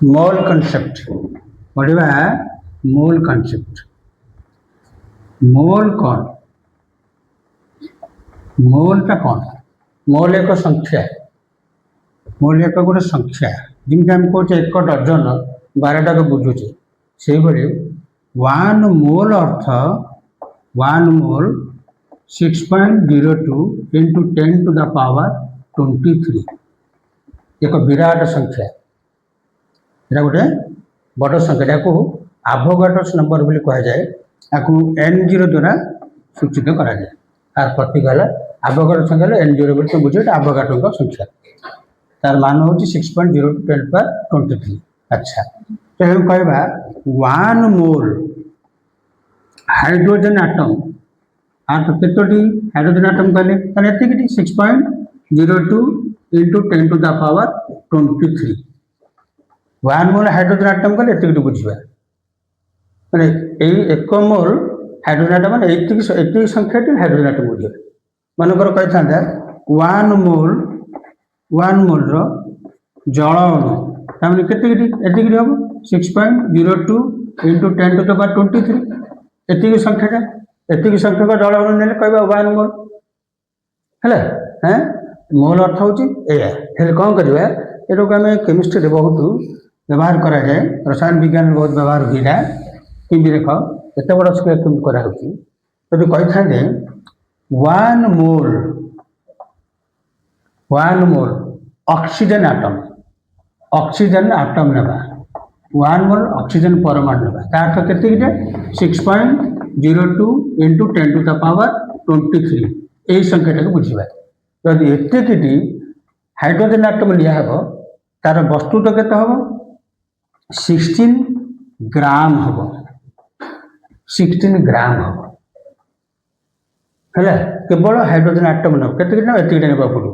Mole concept पढ़ा mole concept. मोल कौन? मोलटा कौन? मोल एक संख्या। मोल एक गोटे संख्या जमी आम कहे एक डजन 12टा को बुझुचे से भाई वन मोल अर्थ one mole 6.02 into 10 to the power 23 एक विराट संख्या। यहाँ गोटे बड़ संख्या को एवोगाड्रोस नंबर बोली कह जाए। आपको N0 द्वारा सूचित करा जाए। तार प्रतीक है एवोगाड्रो संख्या N0 बोली तो बुझे एवोगाड्रो संख्या। तार मान हूँ 6.02 10 to the power 23। अच्छा तो हम कहवा वन मोल हाइड्रोजन आटम तो कतोटी हाइड्रोजन आटम कहले ये 6.02 into 10 to the power 23। One mole hydrogen atom कहले ये बुझा मैंने एक मोल हाइड्रोजन आटम मैंने ये संख्या हाइड्रोजन आटम बुझे। मनकर कही था वन मोल जल अणु तमें के हम 6.02 इंटू 10 to the power 23 ये संख्या एतिक संख्यक जल अणु ने कह वन मोल है। मोल अर्थ हूँ ये कौन करवा ये आम केमिस्ट्री बहुत व्यवहार करा जाए। रसायन विज्ञान में बहुत व्यवहार हुआ कि देख एत बड़ स्केल केमती कराई कही था वन मोल ऑक्सीजन आटम नेबा वन मोल ऑक्सीजन परमाणु नेबा तार अर्थ के 6.02 इंटू 10 to the power 23 यही संख्याटा को बुझा। जदि एतिकी हाइड्रोजन आटम लिया तार वस्तुत्व केते हम 16 ग्राम हम 16 ग्राम हम है केवल हाइड्रोजन आटम न के ना पड़ो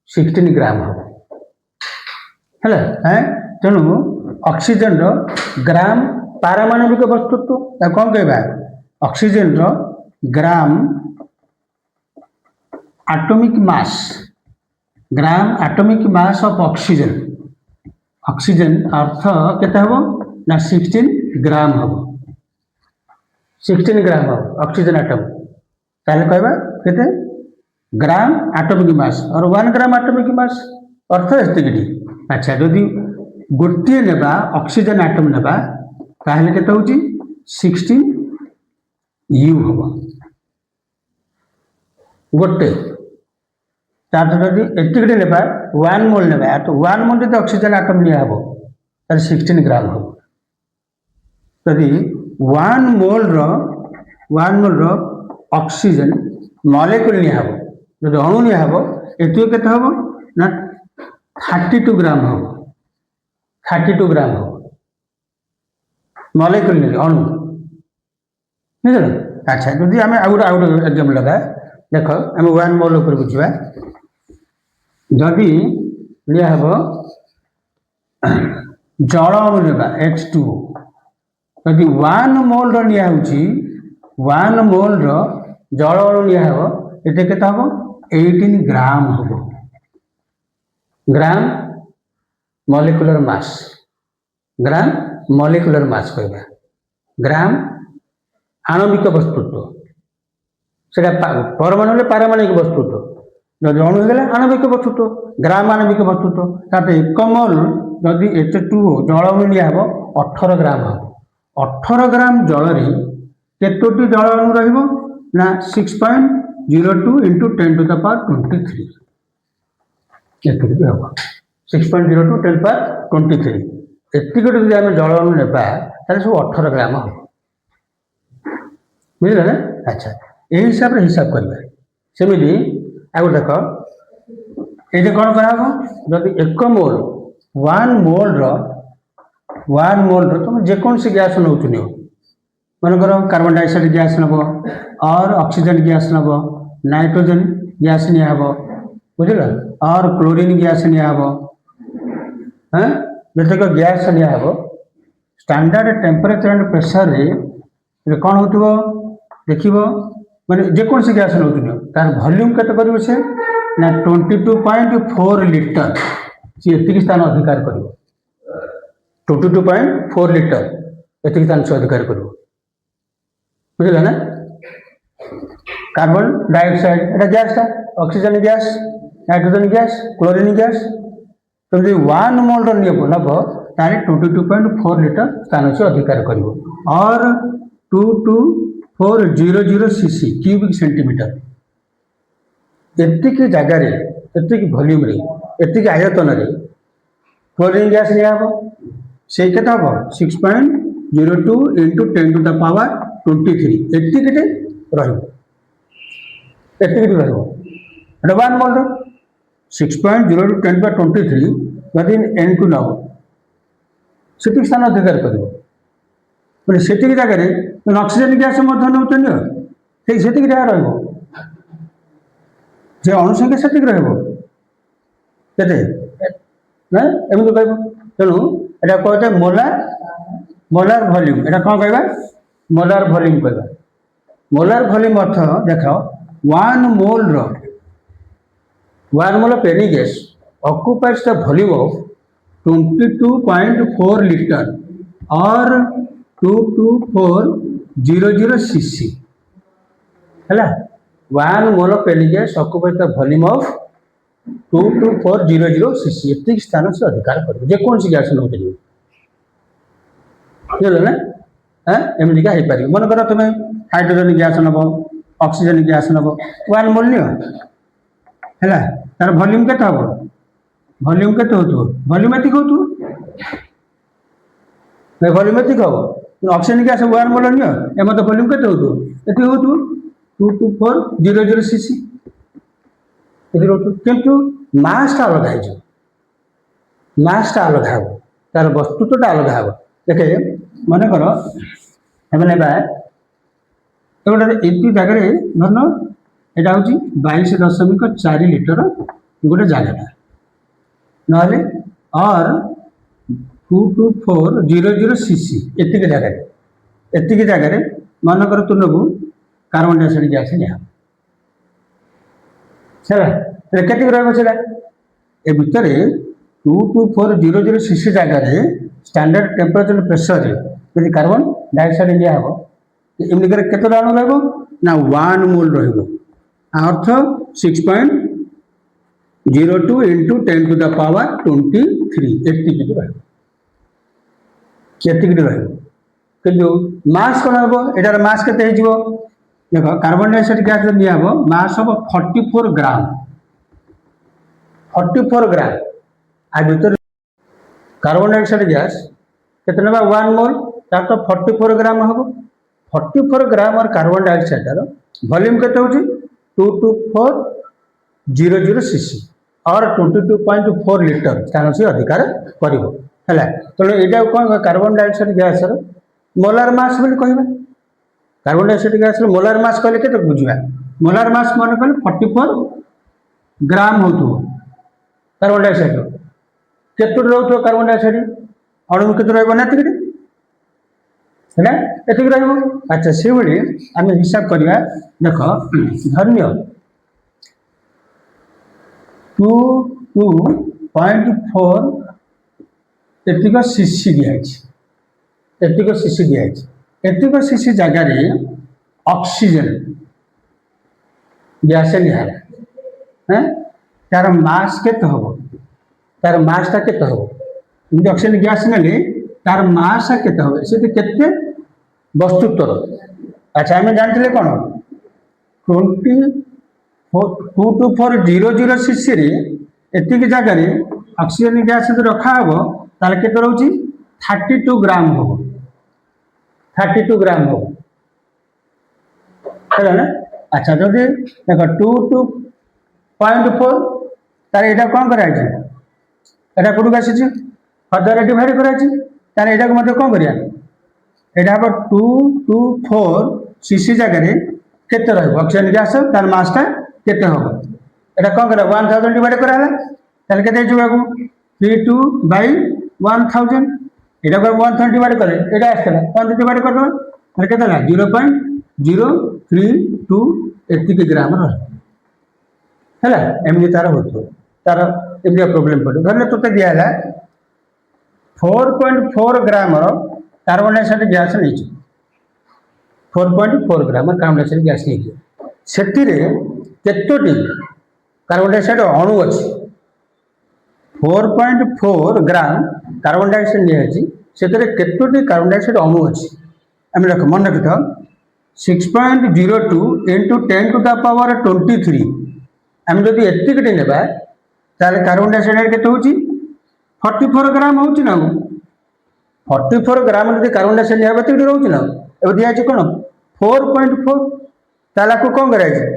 16 ग्राम हम है। तेणु ऑक्सीजन ग्राम पारमाणविक वस्तुत्व कौन कहवा oxygen gram atomic mass gram atomic mass of oxygen अर्थ केते हम ना 16 ग्राम हम 16 ग्राम हम ऑक्सीजन आटम ताले कहवा केते ग्राम एटॉमिक मास और 1 ग्राम एटॉमिक मास अर्थ एतिकी। अच्छा जदि गोटे नेबा ऑक्सीजन आटम नेबा ताहले केते होची 16 U हम गोटे तार जदि एतिकी नेबा 1 मोल नेबा तो 1 मोल जदि ऑक्सीजन आटम लिया हबो तार 16 ग्राम हम। जदि 1 मोल रो ऑक्सीजन मॉलिक्यूल लिया हबो जदि अणु लिया हबो एतिकी केते हबो ना 32 ग्राम हम 32 ग्राम हम मॉलिक्यूल नहीं अणु बुझल। अच्छा जदि आम आउ एग्जाम्पल लगा देख आम 1 मोल उपर बुझा जदि लिया हबो जल अणु नेबा H2O जदि 1 मोल लिया होची 1 मोल जल अणु लिया हबो एते केते हबो 18 ग्राम हबो। ग्राम मॉलिक्यूलर मास कहवा ग्राम आणविक वस्तुत्व से परमाणु पारमाणविक वस्तुत्व जब अणु होगा आणविक वस्तुत्व ग्राम आणविक वस्तुत्व ताते एक मोल जदि H2O जल अणु लिया हम 18 ग्राम हम 18 ग्राम जल केतोटी जल अणु रहिबो ना 6.02 इंटू 10 to the power 23 एतिक हम 6.02 10 to the power 23 एतिक जब आम जल अणु नेबा ताले सब 18 ग्राम हम बुझे ना। अच्छा यही हिसाब से हिसाब करवा सेमती आगे देख ये कौन करा जदि एक मोल 1 मोल तुम जेकोसी गैस नौ मनकर कार्बन डाइऑक्साइड गैस नब और ऑक्सीजन गैस नब नाइट्रोजन गैस निब बुझल और क्लोरीन गैस निब हाँ जतक गैस निब स्टैंडर्ड टेम्परेचर एंड प्रेशर रे कौन हो देख माने जेकोसी गैस नौ तार वॉल्यूम केते से ना 22.4 लिटर सी एतिक स्थान अधिकार कर 22.4 লিଟର ଏତିକି ତାର ସେ ଅଧିକାର କରିବ। ବୁଝିଲା ନା? କାର୍ବନ ଡାଇଅକ୍ସାଇଡ এটা ଗ୍ୟାସଟା, oxygen gas, nitrogen gas, chlorine gas. ତ ଯଦି 1 ମୋଲର ନେବ ତାହେଲେ 22.4 লিটର ସ୍ଥାନ ସେ ଅଧିକାର କରିବ। और 22400 cc କ୍ୟୁବିକ ସେଣ୍ଟିମିଟର ଏତିକି ଜାଗାରେ, ଏତିକି ଭଲ୍ୟୁମରେ, ଏତିକି ଆୟତନରେ କ୍ଲୋରିନ ଗ୍ୟାସ ନିଆହବ। ସେଇ କେତେ ହବ? 6.02 into 10 to the power 23 ଏତିକିଟେ ରହିବ, ଏତିକିଟେ ରହିବ। ଏଟା 1 ମୋଲର 6.02 10 to the 23 ଯଦି n2 ନେବ ସେତିକି ସ୍ଥାନ ଅଧିକାର କରିବ। ମାନେ ସେତିକି ଜାଗାରେ ଅକ୍ସିଜେନ ଗ୍ୟାସ ମଧ୍ୟ ନେଉଛନ୍ତି, ସେତିକି ଜାଗା ରହିବ, ଯେ ଅଣୁସଂଖ୍ୟା ସେତିକି ରହିବ। କେତେ ନା ଏମିତି କହିବ। ତେଣୁ ଏଟା କୁହାଯାଏ ମୋଲାର ଭଲ୍ୟୁମ। ଏଟା କ'ଣ କହିବା? ମୋଲାର ଭଲ୍ୟୁମ କହିବା। ମୋଲାର ଭଲ୍ୟୁମ ଅର୍ଥ ଦେଖ 1 ମୋଲର penny gas occupies the volume of 22.4 liter or 22400 cc ହେଲା। 1 Mol penny gas occupies the volume of 22400 cc ଏତିକି ସ୍ଥାନ ସେ ଅଧିକାର କରିବ ଯେକୌଣସି ଗ୍ୟାସ ନେଉଥିବ। ବୁଝିଲ ନା? ଏମିତିକା ହେଇପାରିବ। ମନେକର ତୁମେ ହାଇଡ୍ରୋଜେନ ଗ୍ୟାସ ନେବ, ଅକ୍ସିଜେନ ଗ୍ୟାସ ନେବ, 1 ମୋଲ ନିଅ ହେଲା। ତାର ଭଲ୍ୟୁମ କେତେ ହବ? ଭଲ୍ୟୁମ କେତେ ହଉଥିବ? ଭଲ୍ୟୁମ ଏତିକି ହଉଥିବ, ଭଲ୍ୟୁମ ଏତିକି ହବ। ଅକ୍ସିଜେନ ଗ୍ୟାସ 1 ମୋଲ ନିଅ, ଏ ମତେ ଭଲ୍ୟୁମ କେତେ ହଉଥିବ? ଏତିକି ହଉଥିବ, 22400 cc ଏତିକି ହଉଥିବ। କିନ୍ତୁ ମାସଟା ଅଲଗା ହେଇଯିବ, ମାସଟା ଅଲଗା ହବ, ତାର ବସ୍ତୁତ୍ୱଟା ଅଲଗା ହବ। ଦେଖେ ମନେକର ଆମେ ନେବା ଗୋଟେ ଏମିତି ଜାଗାରେ, ଧର ଏଇଟା ହଉଛି 22.4 লিଟର ଗୋଟେ ଜାଗାଟା, ନହେଲେ और 22400 cc ଏତିକି ଜାଗାରେ ମନେକର ତୁ ନେବୁ କାର୍ବନ ଡାଇଅକ୍ସାଇଡ ଗ୍ୟାସ ନିଆ ହେଲା। କେତିକି ରହିବ ସେଟା? ଏ ଭିତରେ 22400 cc ଜାଗାରେ ଷ୍ଟାଣ୍ଡାର୍ଡ ଟେମ୍ପରେଚର ପ୍ରେସରରେ ଯଦି କାର୍ବନ ଡାଇଅକ୍ସାଇଡ ନିଆହବ, ଏମିତିକରେ କେତେ ଅଣୁ ରହିବ ନା 1 ମୋଲ ରହିବ। ଅର୍ଥ 6.02 into 10 to the power 23 ଏତିକି ରହିବ, ଏତିକି ରହିବ। କିନ୍ତୁ ମାସ୍ କ'ଣ ହେବ? ଏଟାର ମାସ୍ କେତେ ହେଇଯିବ? ଦେଖ କାର୍ବନ ଡାଇଅକ୍ସାଇଡ ଗ୍ୟାସ ନିଆହବ, ମାସ୍ ହବ 44 ଗ୍ରାମ, 44 ଗ୍ରାମ। ଆ ଭିତରେ କାର୍ବନ ଡାଇଅକ୍ସାଇଡ ଗ୍ୟାସ କେତେ ନେବା? 1 ମୋଲ, ତାର ତ 44 ଗ୍ରାମ ହବ। 44 ଗ୍ରାମ କାର୍ବନ ଡାଇଅକ୍ସାଇଡର ଭଲ୍ୟୁମ କେତେ ହଉଛି? 22400 cc और 22.4 লিଟର ସ୍ଥାନ ସେ ଅଧିକାର କରିବ ହେଲା। ତେଣୁ ଏଇଟା କ'ଣ କାର୍ବନ ଡାଇଅକ୍ସାଇଡ ଗ୍ୟାସର ମୋଲାର ମାସ୍ ବୋଲି କହିବା। କାର୍ବନ ଡାଇଅକ୍ସାଇଡ ଗ୍ୟାସର ମୋଲାର ମାସ୍ କହିଲେ କେତେ ବୁଝିବା? ମୋଲାର ମାସ୍ ମନେ କଲେ 44 ଗ୍ରାମ ହେଉଥିବ କାର୍ବନ ଡାଇଅକ୍ସାଇଡ। କେତେ ରହୁଥିବ କାର୍ବନ ଡାଇଅକ୍ସାଇଡ? ଅଣୁ କେତେ ରହିବ ନା ଏତିକି ହେଲା, ଏତିକି ରହିବ। ଆଚ୍ଛା, ସେଇଭଳି ଆମେ ହିସାବ କରିବା। ଦେଖ ଧନ୍ୟ 22.4 ଏତିକ ସିସି ଦିଆଯାଇଛି, ଏତିକ ସିସି ଦିଆଯାଇଛି। ଏତିକ ସିସି ଜାଗାରେ ଅକ୍ସିଜେନ ଗ୍ୟାସ ନିଆହେଲା, ତାର ମାସ୍ କେତେ ହବ? ତାର ମାସଟା କେତେ ହବ? ଏମିତି ଅକ୍ସିଜେନ ଗ୍ୟାସ ନେଲେ ତାର ମାସଟା କେତେ ହବ? ସେଠି କେତେ ବସ୍ତୁତ୍ୱର? ଆଚ୍ଛା, ଆମେ ଜାଣିଥିଲେ କ'ଣ 22400 cc ଏତିକି ଜାଗାରେ ଅକ୍ସିଜେନ ଗ୍ୟାସ ଯଦି ରଖାହବ ତାହେଲେ କେତେ ରହୁଛି? 32 ଗ୍ରାମ ହବ, 32 ଗ୍ରାମ ହବ ହେଲା ନା। ଆଚ୍ଛା, ଯଦି ଦେଖ 22.4 ତାହେଲେ ଏଇଟା କ'ଣ କରାଯାଇଛି? এটা কোটুকু আসছে? 1000 ডিভাইড করাইছি, তাহলে এটাকে মধ্যে କ'ଣ କରିବା? এটা হব 224 cc জায়গায় কেতে রহব অক্সিজেন গ্যাস, তার মাসটা কেতে হব? এটা କ'ଣ କରିବା? 1000 ডিভাইড করা হলা, তাহলে কেতে হইব? 32/1000। এটাকে 1 ডিভাইড করে এটা আসছে, 1 ডিভাইড করবা তাহলে কেতে হলা? 0.032 এতিকি গ্রাম রহব ହେଲା। ଏମିତି ତାର ହଉଥିବ, ତାର ଏମିତିଆ ପ୍ରୋବ୍ଲେମ ପଡ଼ିବ। ଧରିଲେ ତୋତେ ଦିଆହେଲା 4.4 ग्राम कार्बन डाइऑक्साइड गैस नहीं 4.4 ग्राम कार्बन डाइऑक्साइड गैस नहीं से केतोटी कार्बन डाइऑक्साइड अणु अच्छी 4.4 ग्राम कार्बन डाइऑक्साइड नहीं से केतोटी कार्बन डाइऑक्साइड अणु अच्छी आम रख मन रखी था 6.02 इंटू 10 टू द पावर 23 आम जब एतिकटी नेबा ताले कार्बन डाइऑक्साइड केते होची 44 ग्राम होची ना 44 ग्राम जब कार्बन डाइऑक्साइड नेबा तो रहउची ना एबे दिया छै कोन 4.4 ताला को कोन कराय छै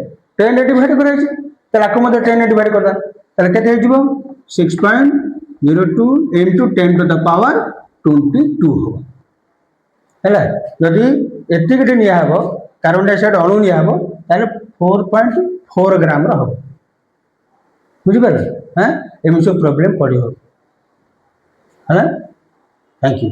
10 डिवाइड कराय छै ताला को मते 10 डिवाइड करदा ताले केते हो जिवो 6.02 into 10 to the power 22 हो हैला जदि एतिकटी निया हबो कार्बन डाइऑक्साइड अणु निया हबो ताले 4.4 ग्राम रो हबो बुझि पारे हां एमे सब प्रॉब्लम पड़ी हो हैला थैंक यू।